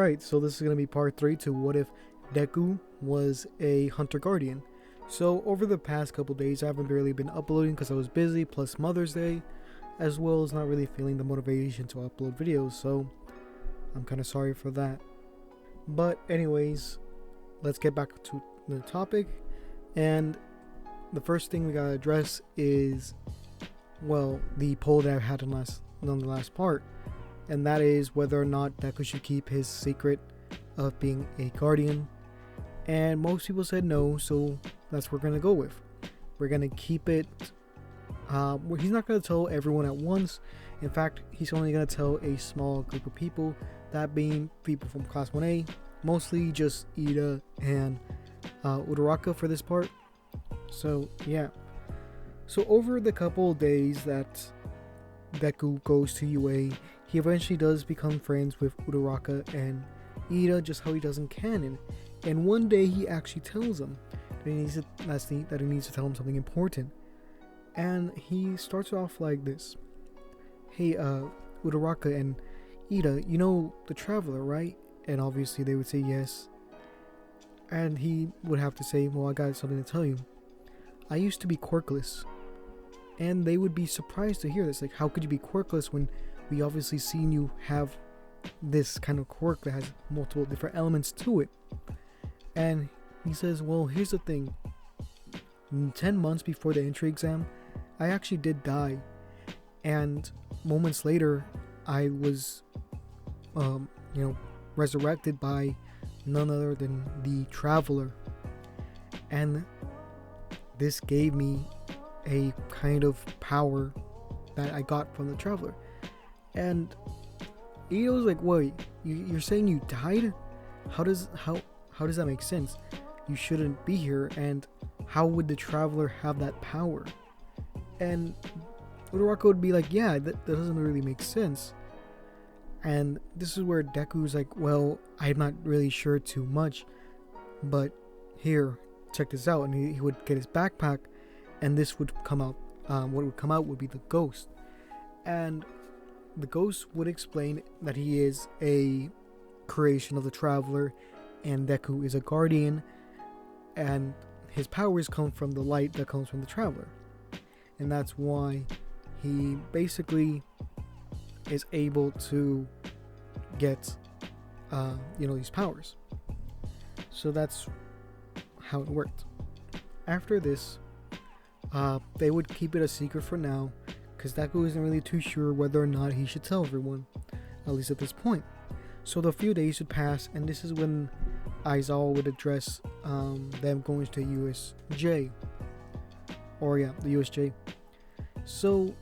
Alright, so this is going to be part 3 to what if Deku was a Hunter Guardian. So over the past couple days I haven't really been uploading because I was busy, plus Mother's Day, as well as not really feeling the motivation to upload videos, so I'm kind of sorry for that. But anyways, let's get back to the topic, and the first thing we gotta address is, well, the poll that I had on the last part, and that is whether or not Deku should keep his secret of being a guardian. And most people said no, so that's what we're gonna go with. We're gonna keep it. He's not gonna tell everyone at once. In fact, he's only gonna tell a small group of people, that being people from Class 1A, mostly just Ida and Uraraka for this part. So yeah. So over the couple days that Deku goes to UA, he eventually does become friends with Uraraka and Ida, just how he does in canon. And one day he actually tells him that he needs to tell him something important. And he starts off like this: "Hey, Uraraka and Ida, you know the Traveler, right?" And obviously they would say yes. And he would have to say, "Well, I got something to tell you. I used to be quirkless." And they would be surprised to hear this. Like, how could you be quirkless when we obviously seen you have this kind of quirk that has multiple different elements to it? And he says, "Well, here's the thing. 10 months before the entry exam, I actually did die. And moments later, I was, resurrected by none other than the Traveler. And this gave me a kind of power that I got from the Traveler." And Ida was like, "Wait, you're saying you died? How does that make sense? You shouldn't be here, and how would the Traveler have that power?" And Uraraka would be like, "Yeah, that doesn't really make sense." And this is where Deku's like, "Well, I'm not really sure too much, but here, check this out." And he would get his backpack, and this would come out. What would come out would be the ghost, and the ghost would explain that he is a creation of the Traveler, and Deku is a guardian, and his powers come from the light that comes from the Traveler, and that's why he basically is able to get these powers. So that's how it worked. After this, they would keep it a secret for now, because Deku isn't really too sure whether or not he should tell everyone, at least at this point. So the few days would pass, and this is when Aizawa would address them going to USJ. The USJ. So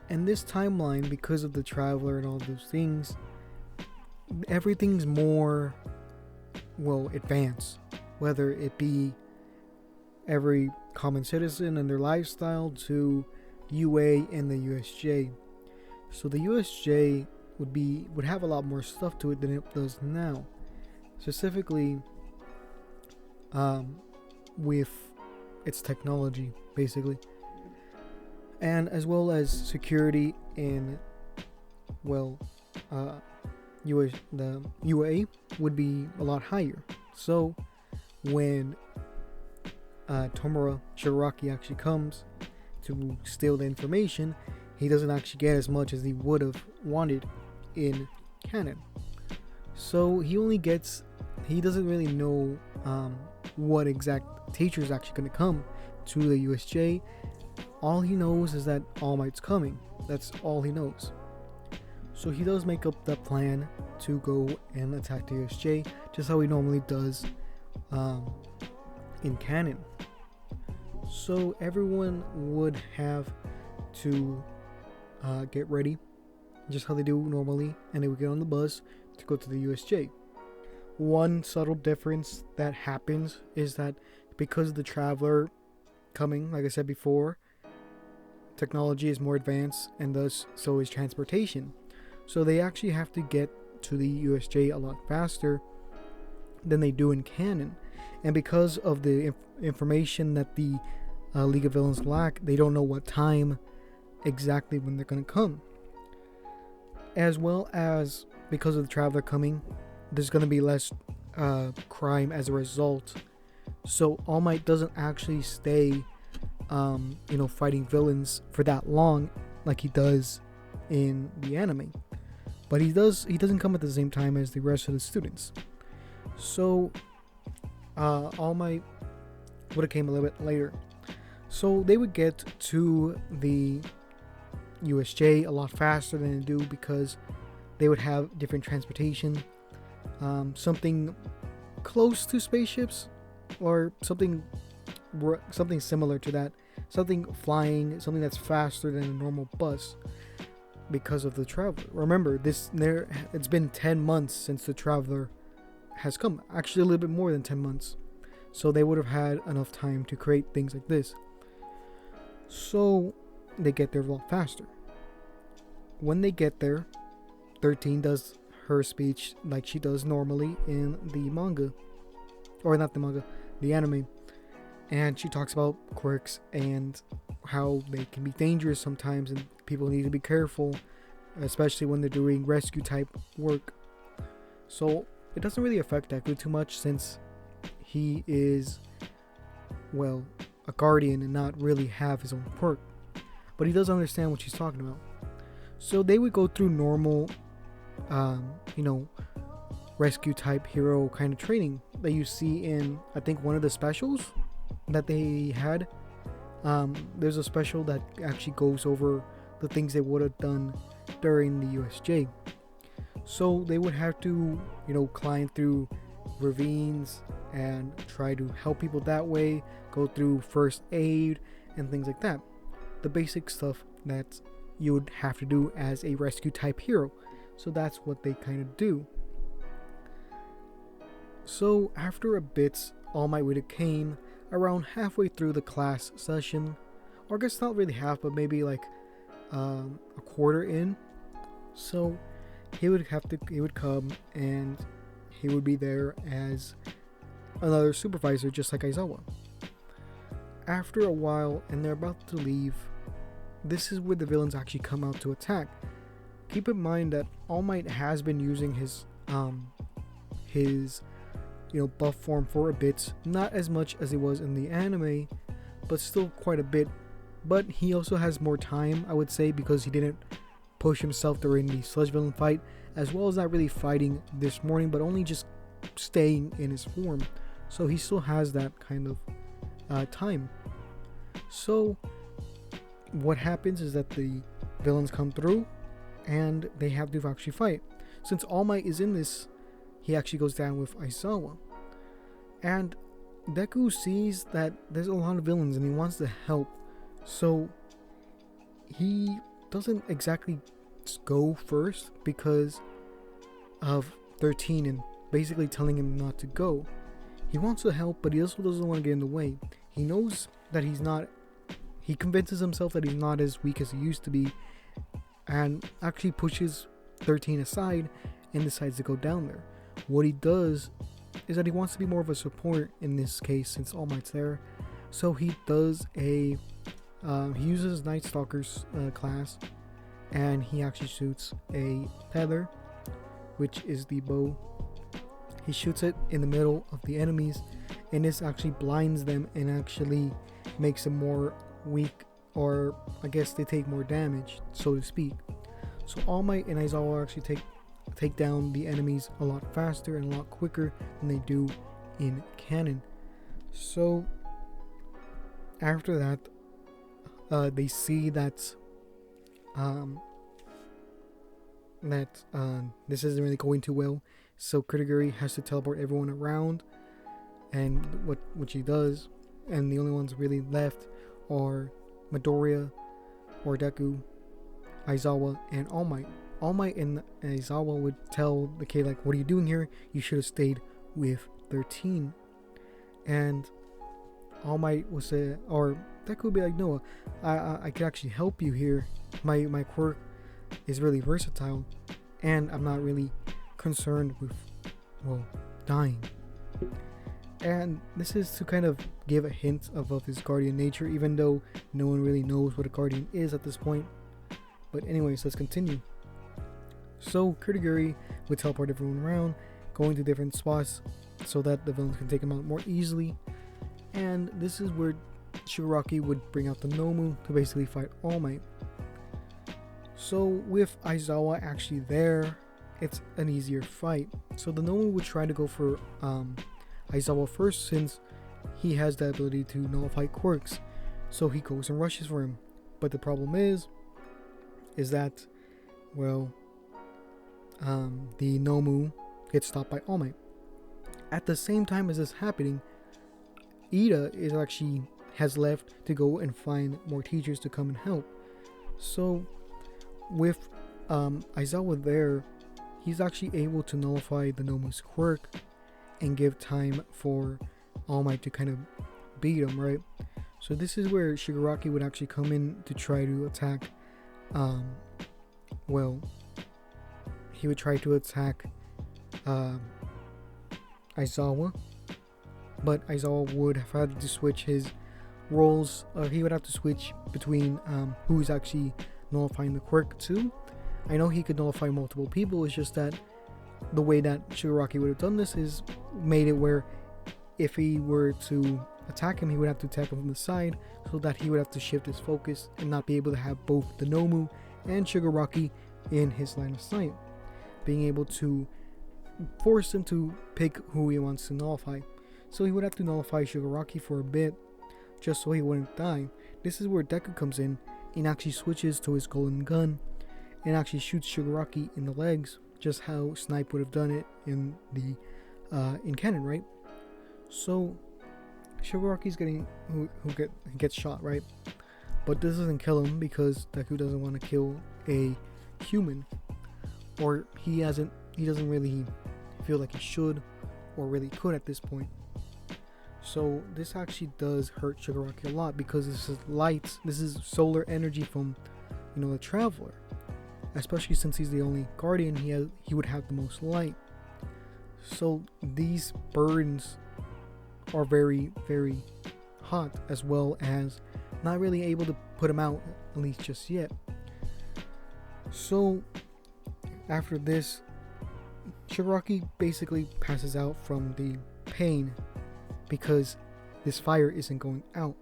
in this timeline, because of the Traveler and all those things, everything's more, advanced. Whether it be every common citizen and their lifestyle to UA and the USJ. So the USJ would have a lot more stuff to it than it does now. Specifically, with its technology, basically, and as well as security in, the UA would be a lot higher. So when Tomura Shiraki actually comes to steal the information, he doesn't actually get as much as he would have wanted in canon. So he doesn't really know what exact teacher is actually going to come to the USJ. All he knows is that All Might's coming. That's all he knows. So he does make up the plan to go and attack the USJ, just how he normally does in canon. So everyone would have to get ready, just how they do normally, and they would get on the bus to go to the USJ. One subtle difference that happens is that because of the Traveler coming, like I said before, technology is more advanced, and thus so is transportation. So they actually have to get to the USJ a lot faster than they do in canon. And because of the information that the League of Villains lack, they don't know what time exactly when they're going to come. As well as because of the Traveler coming, there's gonna be less crime as a result. So All Might doesn't actually stay, fighting villains for that long like he does in the anime. But he doesn't come at the same time as the rest of the students. So All Might would have came a little bit later. So they would get to the USJ a lot faster than they do because they would have different transportation, something close to spaceships or something similar to that, something flying, something that's faster than a normal bus because of the Traveler. Remember, it's been 10 months since the Traveler has come, actually a little bit more than 10 months, so they would have had enough time to create things like this. So they get there a lot faster. When they get there, 13 does her speech like she does normally in the manga, or not the manga, the anime, and she talks about quirks and how they can be dangerous sometimes and people need to be careful, especially when they're doing rescue type work. So it doesn't really affect Deku too much since he is, well, a guardian and not really have his own quirk, but he does understand what she's talking about. So they would go through normal rescue type hero kind of training that you see in, I think, one of the specials that they had. There's a special that actually goes over the things they would have done during the USJ. So they would have to, climb through ravines and try to help people that way, go through first aid and things like that. The basic stuff that you would have to do as a rescue type hero. So that's what they kind of do. So after a bit, All Might would have came around halfway through the class session, or I guess not really half, but maybe like a quarter in. So he would come and he would be there as another supervisor, just like Aizawa. After a while, and they're about to leave, this is where the villains actually come out to attack. Keep in mind that All Might has been using his buff form for a bit, not as much as it was in the anime, but still quite a bit. But he also has more time, I would say, because he didn't push himself during the Sludge Villain fight, as well as not really fighting this morning, but only just staying in his form. So he still has that kind of time. So what happens is that the villains come through and they have to actually fight. Since All Might is in this, he actually goes down with Aizawa. And Deku sees that there's a lot of villains and he wants to help. So he doesn't exactly go first because of 13 and basically telling him not to go. He wants to help, but he also doesn't want to get in the way. He knows that he convinces himself that he's not as weak as he used to be, and actually pushes 13 aside and decides to go down there. What he does is that he wants to be more of a support in this case since All Might's there. So he does he uses Night Stalker's class, and he actually shoots a feather, which is the bow. He shoots it in the middle of the enemies, and this actually blinds them and actually makes them more weak, or I guess they take more damage, so to speak. So All Might and Aizawa actually take down the enemies a lot faster and a lot quicker than they do in canon. So after that, they see that this isn't really going too well. So Kurogiri has to teleport everyone around, and what she does, and the only ones really left are Midoriya, or Deku, Aizawa, and All Might. All Might and Aizawa would tell the kid, like, what are you doing here? You should have stayed with 13. And All Might would say, or Deku would be like, no, I could actually help you here. My quirk is really versatile, and I'm not really concerned with, dying. And this is to kind of give a hint of his guardian nature, even though no one really knows what a guardian is at this point. But anyways, let's continue. So Kurogiri would teleport everyone around, going to different spots so that the villains can take him out more easily. And this is where Shigaraki would bring out the Nomu to basically fight All Might. So with Aizawa actually there, it's an easier fight. So the Nomu would try to go for Aizawa first, since he has the ability to nullify quirks. So he goes and rushes for him. But the problem is that, well, the Nomu gets stopped by All Might. At the same time as this happening, Ida has left to go and find more teachers to come and help. So with Aizawa there, he's actually able to nullify the Nomu's quirk and give time for All Might to kind of beat him, right? So this is where Shigaraki would actually come in to try to attack, he would try to attack Aizawa, but Aizawa would have had to switch his roles. He would have to switch between who's actually nullifying the quirk too. I know he could nullify multiple people, it's just that the way that Shigaraki would have done this is made it where if he were to attack him, he would have to attack him from the side, so that he would have to shift his focus and not be able to have both the Nomu and Shigaraki in his line of sight, being able to force him to pick who he wants to nullify. So he would have to nullify Shigaraki for a bit just so he wouldn't die. This is where Deku comes in and actually switches to his golden gun and actually shoots Shigaraki in the legs, just how Snipe would have done it in the in canon, right? So Shigaraki's who gets shot, right? But this doesn't kill him because Deku doesn't want to kill a human, or he doesn't really feel like he should or really could at this point. So this actually does hurt Shigaraki a lot, because this is light, this is solar energy from, the Traveler. Especially since he's the only guardian, he would have the most light. So these burns are very, very hot, as well as not really able to put him out, at least just yet. So after this, Shigaraki basically passes out from the pain because this fire isn't going out.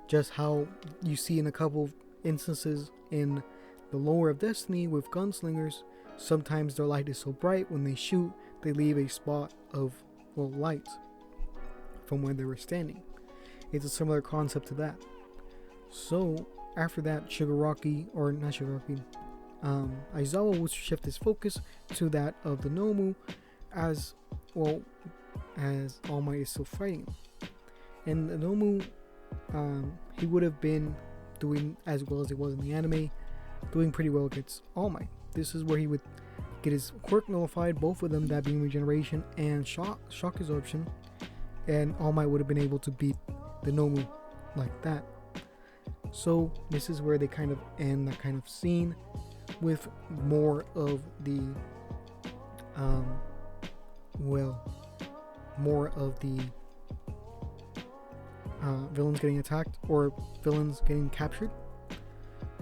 Just how you see in a couple instances in the lore of Destiny with gunslingers, sometimes their light is so bright when they shoot, they leave a spot of light from where they were standing. It's a similar concept to that. So after that, Aizawa would shift his focus to that of the Nomu, as All Might is still fighting him. And the Nomu, he would have been doing as well as he was in the anime, doing pretty well against All Might. This is where he would get his quirk nullified, both of them, that being regeneration and shock absorption, and All Might would have been able to beat the Nomu like that. So this is where they kind of end that kind of scene, with more of the villains getting attacked or villains getting captured.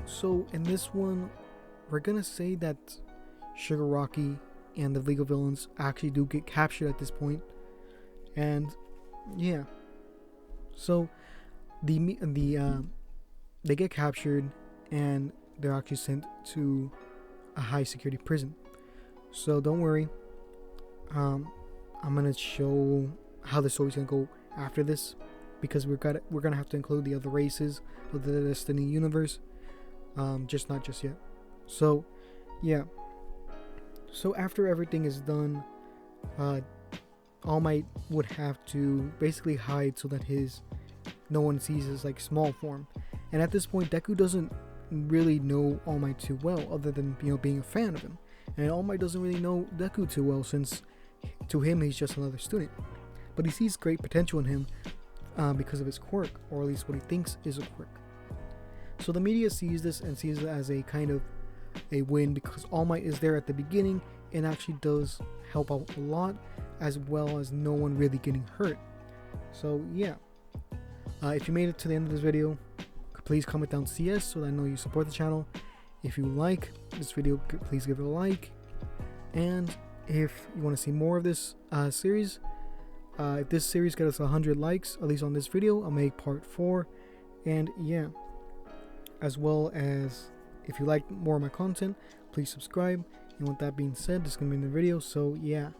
So in this one, we're gonna say that Shigaraki and the League of Villains actually do get captured at this point, and yeah, so they get captured and they're actually sent to a high security prison. So don't worry, I'm gonna show how the story's gonna go after this, because we're gonna have to include the other races of the Destiny universe, just not just yet. So yeah, so after everything is done, All Might would have to basically hide so that no one sees his small form. And at this point, Deku doesn't really know All Might too well, other than being a fan of him. And All Might doesn't really know Deku too well, since to him he's just another student. But he sees great potential in him because of his quirk, or at least what he thinks is a quirk. So the media sees this and sees it as a kind of a win, because All Might is there at the beginning and actually does help out a lot, as well as no one really getting hurt. So yeah, if you made it to the end of this video, please comment down CS so that I know you support the channel. If you like this video, please give it a like, and if you want to see more of this series. If this series gets us 100 likes, at least on this video, I'll make part 4. And yeah, as well as if you like more of my content, please subscribe. And with that being said, this is going to be in the video. So yeah.